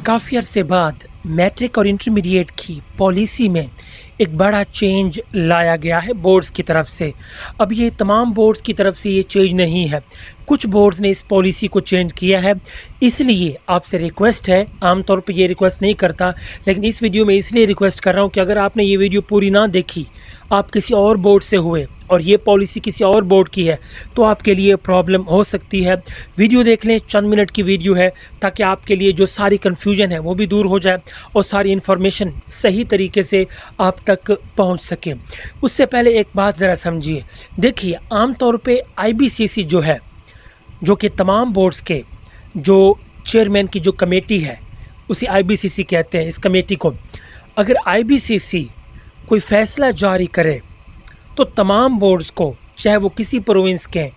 काफ़ी अरसे बाद मैट्रिक और इंटरमीडिएट की पॉलिसी में एक बड़ा चेंज लाया गया है बोर्ड्स की तरफ से। अब ये तमाम बोर्ड्स की तरफ से ये चेंज नहीं है, कुछ बोर्ड्स ने इस पॉलिसी को चेंज किया है। इसलिए आपसे रिक्वेस्ट है, आमतौर पे ये रिक्वेस्ट नहीं करता, लेकिन इस वीडियो में इसलिए रिक्वेस्ट कर रहा हूँ कि अगर आपने ये वीडियो पूरी ना देखी, आप किसी और बोर्ड से हुए और ये पॉलिसी किसी और बोर्ड की है, तो आपके लिए प्रॉब्लम हो सकती है। वीडियो देख लें, चंद मिनट की वीडियो है, ताकि आपके लिए जो सारी कन्फ्यूजन है वो भी दूर हो जाए और सारी इन्फॉर्मेशन सही तरीके से आप तक पहुंच सके। उससे पहले एक बात ज़रा समझिए। देखिए, आमतौर पे आईबीसीएसई जो है, जो कि तमाम बोर्ड्स के जो चेयरमैन की जो कमेटी है, उसे आईबीसीएसई कहते हैं। इस कमेटी को अगर आईबीसीएसई कोई फ़ैसला जारी करे तो तमाम बोर्ड्स को, चाहे वो किसी प्रोविंस के हैं,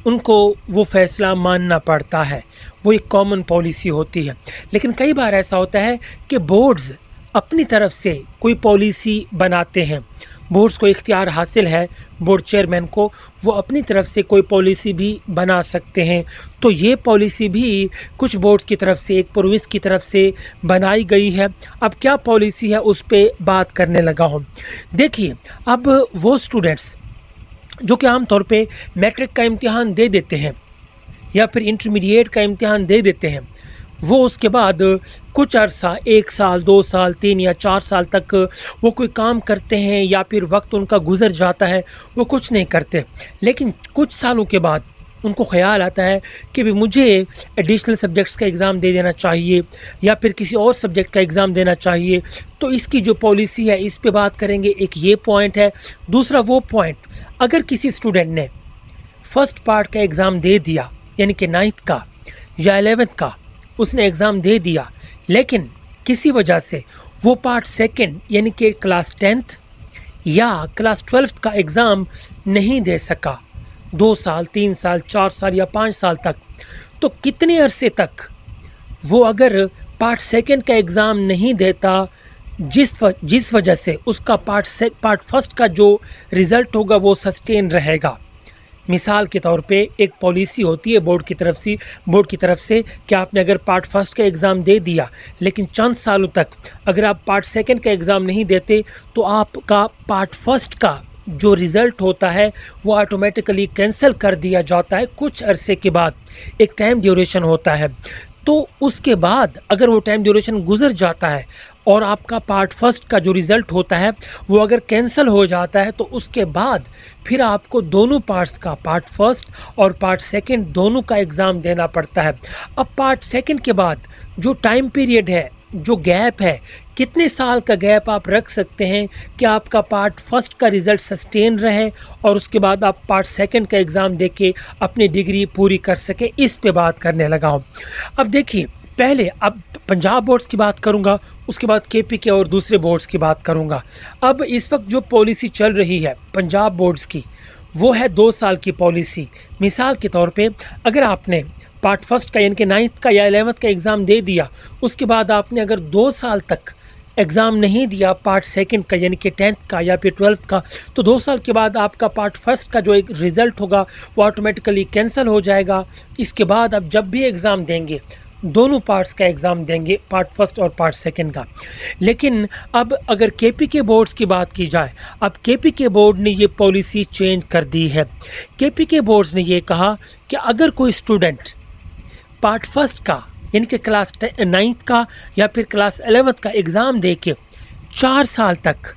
उनको वो फ़ैसला मानना पड़ता है। वो एक कॉमन पॉलिसी होती है। लेकिन कई बार ऐसा होता है कि बोर्ड्स अपनी तरफ से कोई पॉलिसी बनाते हैं। बोर्ड्स को इख्तियार हासिल है, बोर्ड चेयरमैन को, वो अपनी तरफ से कोई पॉलिसी भी बना सकते हैं। तो ये पॉलिसी भी कुछ बोर्ड्स की तरफ से, एक प्रोविंस की तरफ से बनाई गई है। अब क्या पॉलिसी है उस पर बात करने लगा हूँ। देखिए, अब वो स्टूडेंट्स जो कि आम तौर पे मैट्रिक का इम्तिहान दे देते हैं या फिर इंटरमीडिएट का इम्तिहान दे देते हैं, वो उसके बाद कुछ अरसा, 1 साल, 2 साल, 3 या 4 साल तक वो कोई काम करते हैं या फिर वक्त उनका गुजर जाता है, वो कुछ नहीं करते। लेकिन कुछ सालों के बाद उनको ख्याल आता है कि भी मुझे एडिशनल सब्जेक्ट्स का एग्ज़ाम दे देना चाहिए या फिर किसी और सब्जेक्ट का एग्ज़ाम देना चाहिए। तो इसकी जो पॉलिसी है, इस पे बात करेंगे। एक ये पॉइंट है। दूसरा वो पॉइंट, अगर किसी स्टूडेंट ने फ़र्स्ट पार्ट का एग्ज़ाम दे दिया, यानी कि 9th का या 11th का उसने एग्ज़ाम दे दिया, लेकिन किसी वजह से वो पार्ट सेकंड यानी कि क्लास 10th या क्लास 12th का एग्ज़ाम नहीं दे सका 2 साल, 3 साल, 4 साल या 5 साल तक, तो कितने अरसे तक वो अगर पार्ट सेकंड का एग्ज़ाम नहीं देता, जिस वजह से उसका पार्ट फर्स्ट का जो रिज़ल्ट होगा वो सस्टेन रहेगा। मिसाल के तौर पे एक पॉलिसी होती है बोर्ड की तरफ से कि आपने अगर पार्ट फर्स्ट का एग्ज़ाम दे दिया, लेकिन चंद सालों तक अगर आप पार्ट सेकंड का एग्ज़ाम नहीं देते, तो आपका पार्ट फर्स्ट का जो रिज़ल्ट होता है वो ऑटोमेटिकली कैंसिल कर दिया जाता है। कुछ अरसे के बाद एक टाइम ड्यूरेशन होता है, तो उसके बाद अगर वो टाइम ड्यूरेशन गुजर जाता है और आपका पार्ट फर्स्ट का जो रिज़ल्ट होता है वो अगर कैंसिल हो जाता है, तो उसके बाद फिर आपको दोनों पार्ट्स का, पार्ट फर्स्ट और पार्ट सेकंड, दोनों का एग्ज़ाम देना पड़ता है। अब पार्ट सेकंड के बाद जो टाइम पीरियड है, जो गैप है, कितने साल का गैप आप रख सकते हैं कि आपका पार्ट फर्स्ट का रिज़ल्ट सस्टेन रहे और उसके बाद आप पार्ट सेकंड का एग्ज़ाम देके अपनी डिग्री पूरी कर सकें, इस पे बात करने लगा हूँ। अब देखिए, पहले अब पंजाब बोर्ड्स की बात करूँगा, उसके बाद केपीके और दूसरे बोर्ड्स की बात करूँगा। अब इस वक्त जो पॉलिसी चल रही है पंजाब बोर्ड्स की, वो है 2 साल की पॉलिसी। मिसाल के तौर पे अगर आपने पार्ट फर्स्ट का यानी कि 9th का या 11th का एग्ज़ाम दे दिया, उसके बाद आपने अगर 2 साल तक एग्ज़ाम नहीं दिया पार्ट सेकंड का यानी कि 10th का या फिर 12th का, तो 2 साल के बाद आपका पार्ट फर्स्ट का जो एक रिज़ल्ट होगा वो ऑटोमेटिकली कैंसिल हो जाएगा। इसके बाद आप जब भी एग्ज़ाम देंगे, दोनों पार्ट्स का एग्ज़ाम देंगे, पार्ट फर्स्ट और पार्ट सेकंड का। लेकिन अब अगर केपीके बोर्ड्स की बात की जाए, अब केपीके बोर्ड ने ये पॉलिसी चेंज कर दी है। केपीके बोर्ड्स ने ये कहा कि अगर कोई स्टूडेंट पार्ट फर्स्ट का यानी कि क्लास 9th का या फिर क्लास 11th का एग्ज़ाम दे के 4 साल तक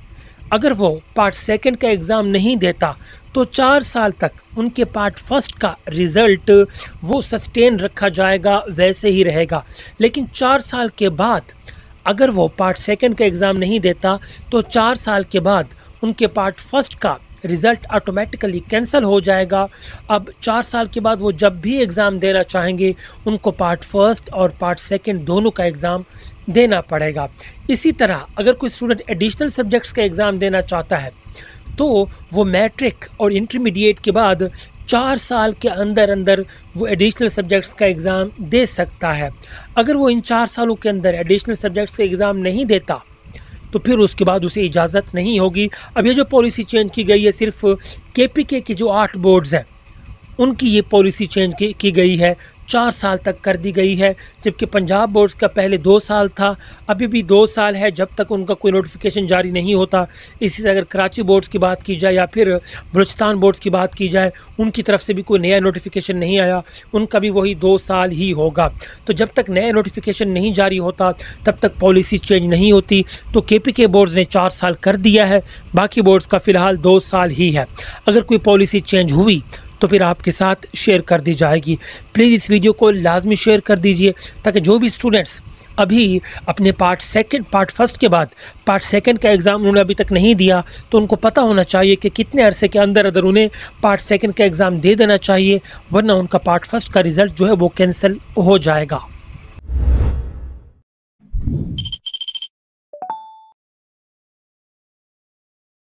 अगर वो पार्ट सेकंड का एग्ज़ाम नहीं देता, तो 4 साल तक उनके पार्ट फर्स्ट का रिज़ल्ट वो सस्टेन रखा जाएगा, वैसे ही रहेगा। लेकिन 4 साल के बाद अगर वो पार्ट सेकंड का एग्ज़ाम नहीं देता, तो 4 साल के बाद उनके पार्ट फर्स्ट का रिज़ल्ट ऑटोमेटिकली कैंसिल हो जाएगा। अब 4 साल के बाद वो जब भी एग्ज़ाम देना चाहेंगे, उनको पार्ट फर्स्ट और पार्ट सेकंड दोनों का एग्ज़ाम देना पड़ेगा। इसी तरह अगर कोई स्टूडेंट एडिशनल सब्जेक्ट्स का एग्ज़ाम देना चाहता है, तो वो मैट्रिक और इंटरमीडिएट के बाद 4 साल के अंदर वो एडिशनल सब्जेक्ट्स का एग्ज़ाम दे सकता है। अगर वो इन 4 सालों के अंदर एडिशनल सब्जेक्ट्स का एग्ज़ाम नहीं देता, तो फिर उसके बाद उसे इजाज़त नहीं होगी। अब ये जो पॉलिसी चेंज की गई है, सिर्फ केपीके की जो 8 बोर्ड्स हैं उनकी ये पॉलिसी चेंज की गई है। 4 साल तक कर दी गई है, जबकि पंजाब बोर्ड्स का पहले 2 साल था, अभी भी 2 साल है जब तक उनका कोई नोटिफिकेशन जारी नहीं होता। इसी से अगर कराची बोर्ड्स की बात की जाए या फिर बलूचिस्तान बोर्ड्स की बात की जाए, उनकी तरफ से भी कोई नया नोटिफिकेशन नहीं आया, उनका भी वही 2 साल ही होगा। तो जब तक नया नोटिफिकेशन नहीं जारी होता तब तक पॉलिसी चेंज नहीं होती। तो केपीके बोर्ड्स ने 4 साल कर दिया है, बाकी बोर्ड्स का फ़िलहाल 2 साल ही है। अगर कोई पॉलिसी चेंज हुई तो फिर आपके साथ शेयर कर दी जाएगी। प्लीज़ इस वीडियो को लाजमी शेयर कर दीजिए, ताकि जो भी स्टूडेंट्स अभी अपने पार्ट फर्स्ट के बाद पार्ट सेकंड का एग्ज़ाम उन्होंने अभी तक नहीं दिया, तो उनको पता होना चाहिए कि कितने अरसे के अंदर अंदर उन्हें पार्ट सेकंड का एग्ज़ाम दे देना चाहिए, वरना उनका पार्ट फर्स्ट का रिज़ल्ट जो है वो कैंसिल हो जाएगा।